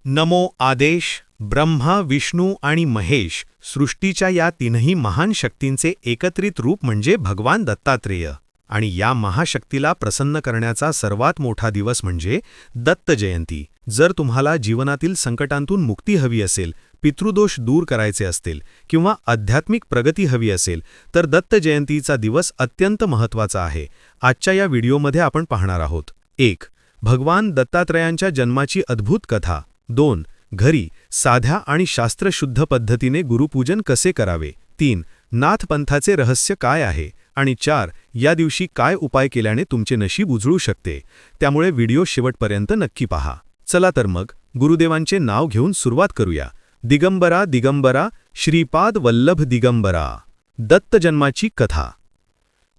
नमो आदेश ब्रह्मा विष्णू आणि महेश सृष्टीच्या या तीनही महान शक्तींचे एकत्रित रूप म्हणजे भगवान दत्तात्रेय आणि या महाशक्तीला प्रसन्न करण्याचा सर्वात मोठा दिवस म्हणजे दत्त जयंती. जर तुम्हाला जीवनातील संकटांतून मुक्ती हवी असेल, पितृदोष दूर करायचे असतील किंवा आध्यात्मिक प्रगती हवी असेल तर दत्त जयंतीचा दिवस अत्यंत महत्त्वाचा आहे. आजच्या या व्हिडिओमध्ये आपण पाहणार आहोत. 1. भगवान दत्तात्रेयांच्या जन्माची अद्भुत कथा. 2. घरी साध्या आणि शास्त्रशुद्ध पद्धतीने गुरुपूजन कसे करावे. 3. नाथपंथाचे रहस्य काय आहे आणि 4. या दिवशी काय उपाय केल्याने तुमचे नशीब उजळू शकते. त्यामुळे व्हिडिओ शेवटपर्यंत नक्की पहा. चला तर मग गुरुदेवांचे नाव घेऊन सुरुवात करूया. दिगंबरा दिगंबरा श्रीपाद वल्लभ दिगंबरा. दत्त जन्माची कथा.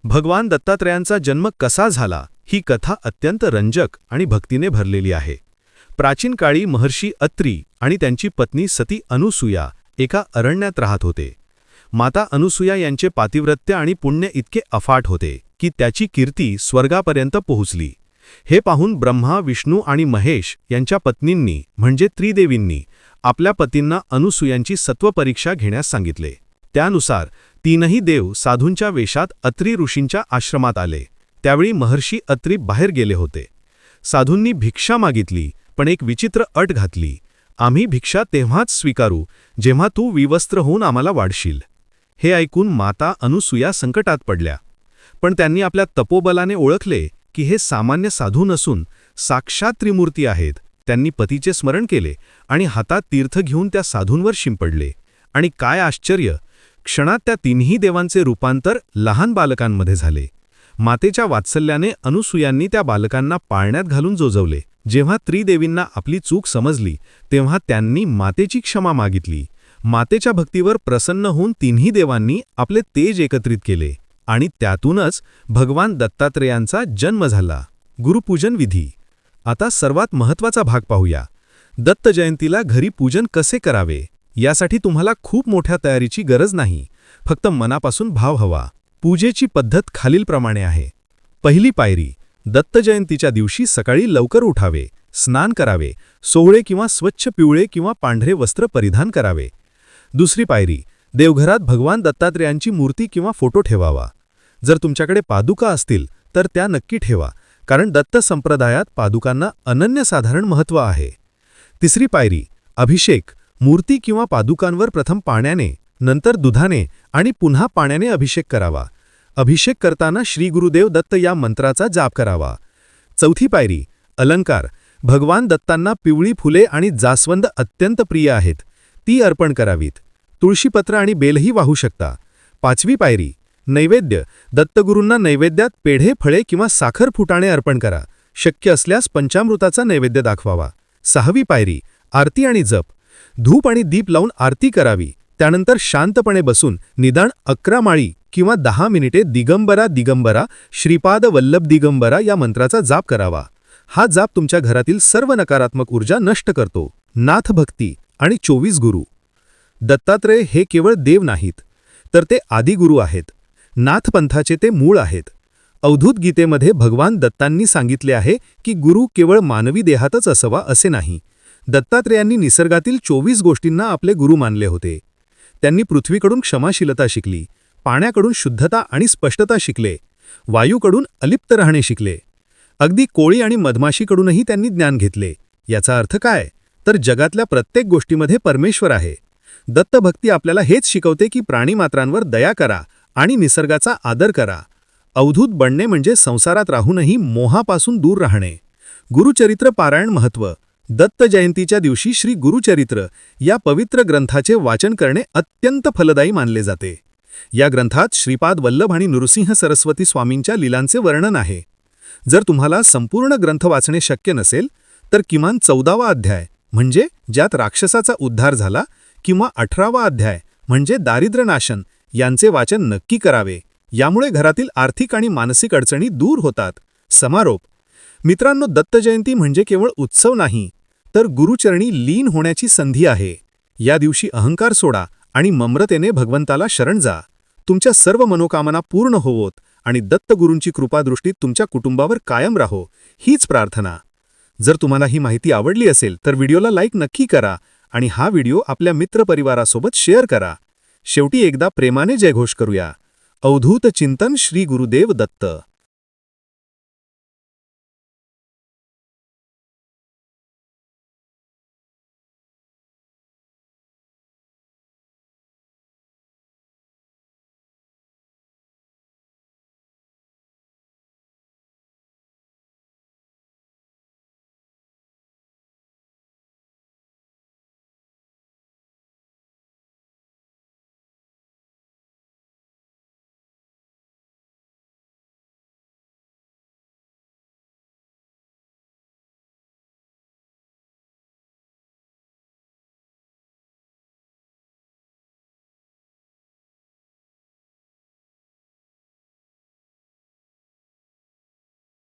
भगवान दत्तात्रेयांचा जन्म कसा झाला ही कथा अत्यंत रंजक आणि भक्तीने भरलेली आहे. प्राचीन काळी महर्षी अत्री आणि त्यांची पत्नी सती अनुसूया एका अरण्यात राहत होते. माता अनुसूया यांचे पातिव्रत्य आणि पुण्य इतके अफाट होते की त्याची कीर्ती स्वर्गापर्यंत पोहोचली. हे पाहून ब्रह्मा विष्णू आणि महेश यांच्या पत्नींनी म्हणजे त्रिदेवींनी आपल्या पतींना अनुसूयांची सत्वपरीक्षा घेण्यास सांगितले. त्यानुसार तीनही देव साधूंच्या वेशात अत्री ऋषींच्या आश्रमात आले. त्यावेळी महर्षी अत्री बाहेर गेले होते. साधूंनी भिक्षा मागितली, पण एक विचित्र अट घातली. आम्ही भिक्षा तेव्हाच स्वीकारू जेव्हा तू विवस्त्र होऊन आम्हाला वाढशील. हे ऐकून माता अनुसूया संकटात पडल्या. पण त्यांनी आपल्या तपोबलाने ओळखले की हे सामान्य साधू नसून साक्षात त्रिमूर्ती आहेत. त्यांनी पतीचे स्मरण केले आणि हातात तीर्थ घेऊन त्या साधूंवर शिंपडले. आणि काय आश्चर्य, क्षणात त्या तिन्ही देवांचे रूपांतर लहान बालकांमध्ये झाले. मातेच्या वात्सल्याने अनुसूयांनी त्या बालकांना पाळण्यात घालून जोजवले. जेव्हा त्रिदेवींना आपली चूक समजली तेव्हा त्यांनी मातेची क्षमा मागितली. मातेच्या भक्तीवर प्रसन्न होऊन तिन्ही देवांनी आपले तेज एकत्रित केले आणि त्यातूनच भगवान दत्तात्रेयांचा जन्म झाला. गुरुपूजन विधी. आता सर्वात महत्त्वाचा भाग पाहूया. दत्त जयंतीला घरी पूजन कसे करावे. यासाठी तुम्हाला खूप मोठ्या तयारीची गरज नाही, फक्त मनापासून भाव हवा. पूजेची पद्धत खालीलप्रमाणे आहे. पहिली पायरी. दत्त जयंतीच्या दिवशी सकाळी लवकर उठावे, स्नान करावे, सोहळे किंवा स्वच्छ पिवळे किंवा पांढरे वस्त्र परिधान करावे. दुसरी पायरी. देवघरात भगवान दत्तात्रेयांची मूर्ती किंवा फोटो ठेवावा. जर तुमच्याकडे पादुका असतील तर त्या नक्की ठेवा, कारण दत्त संप्रदायात पादुकांना अनन्यसाधारण महत्त्व आहे. तिसरी पायरी. अभिषेक. मूर्ती किंवा पादुकांवर प्रथम पाण्याने, नंतर दुधाने आणि पुन्हा पाण्याने अभिषेक करावा. अभिषेक करताना श्री गुरुदेव दत्त या मंत्राचा जाप करावा. चौथी पायरी. अलंकार. भगवान दत्तांना पिवळी फुले आणि जास्वंद अत्यंत प्रिय आहेत, ती अर्पण करावीत. तुळशीपत्र आणि बेलही वाहू शकता. पाचवी पायरी. नैवेद्य. दत्तगुरूंना नैवेद्यात पेढे, फळे किंवा साखर फुटाणे अर्पण करा. शक्य असल्यास पंचामृताचा नैवेद्य दाखवावा. सहावी पायरी. आरती आणि जप. धूप आणि दीप लावून आरती करावी. त्यानंतर शांतपणे बसून निदान 11 माळी किंवा 10 मिनिटे दिगंबरा दिगंबरा श्रीपाद वल्लभ दिगंबरा या मंत्राचा जाप करावा. हा जाप तुमच्या घरातील सर्व नकारात्मक ऊर्जा नष्ट करतो. नाथभक्ती आणि 24 गुरु. दत्तात्रेय हे केवळ देव नाहीत, तर ते आदिगुरु आहेत. नाथपंथाचे ते मूळ आहेत. अवधूत गीतेमध्ये भगवान दत्तांनी सांगितले आहे की गुरु केवळ मानवी देहातच असावा असे नाही. दत्तात्रेयांनी निसर्गातील 24 गोष्टींना आपले गुरु मानले होते. त्यांनी पृथ्वीकडून क्षमाशीलता शिकली, पाण्याकडून शुद्धता आणि स्पष्टता शिकले, वायूकडून अलिप्त राहणे शिकले. अगदी कोळी आणि मधमाशीकडूनही त्यांनी ज्ञान घेतले. याचा अर्थ काय, तर जगातल्या प्रत्येक गोष्टीमध्ये परमेश्वर आहे. दत्तभक्ती आपल्याला हेच शिकवते की प्राणीमात्रांवर दया करा आणि निसर्गाचा आदर करा. अवधूत बनणे म्हणजे संसारात राहूनही मोहापासून दूर राहणे. गुरुचरित्र पारायण महत्त्व. दत्त जयंतीच्या दिवशी श्री गुरुचरित्र या पवित्र ग्रंथाचे वाचन करणे अत्यंत फलदायी मानले जाते. या ग्रंथात श्रीपाद वल्लभ आणि नृसिंह सरस्वती स्वामींच्या लीलांचे वर्णन आहे. जर तुम्हाला संपूर्ण ग्रंथ वाचणे शक्य नसेल तर किमान 14वा अध्याय म्हणजे ज्यात राक्षसाचा उद्धार झाला किंवा 18वा अध्याय म्हणजे दारिद्र्यनाशन यांचे वाचन नक्की करावे. यामुळे घरातील आर्थिक आणि मानसिक अडचणी दूर होतात. समारोप. मित्रांनो, दत्त जयंती म्हणजे केवळ उत्सव नाही, तर गुरुचरणी लीन होण्याची संधी आहे. या दिवशी अहंकार सोडा आणि नम्रतेने भगवंताला शरण जा. तुमच्या सर्व मनोकामना पूर्ण होवोत आणि दत्तगुरूंची कृपादृष्टी तुमच्या कुटुंबावर कायम राहो, हीच प्रार्थना. जर तुम्हाला ही माहिती आवडली असेल तर व्हिडिओला लाईक नक्की करा आणि हा व्हिडिओ आपल्या मित्रपरिवारासोबत शेअर करा. शेवटी एकदा प्रेमाने जयघोष करूया. अवधूत चिंतन श्री गुरुदेव दत्त.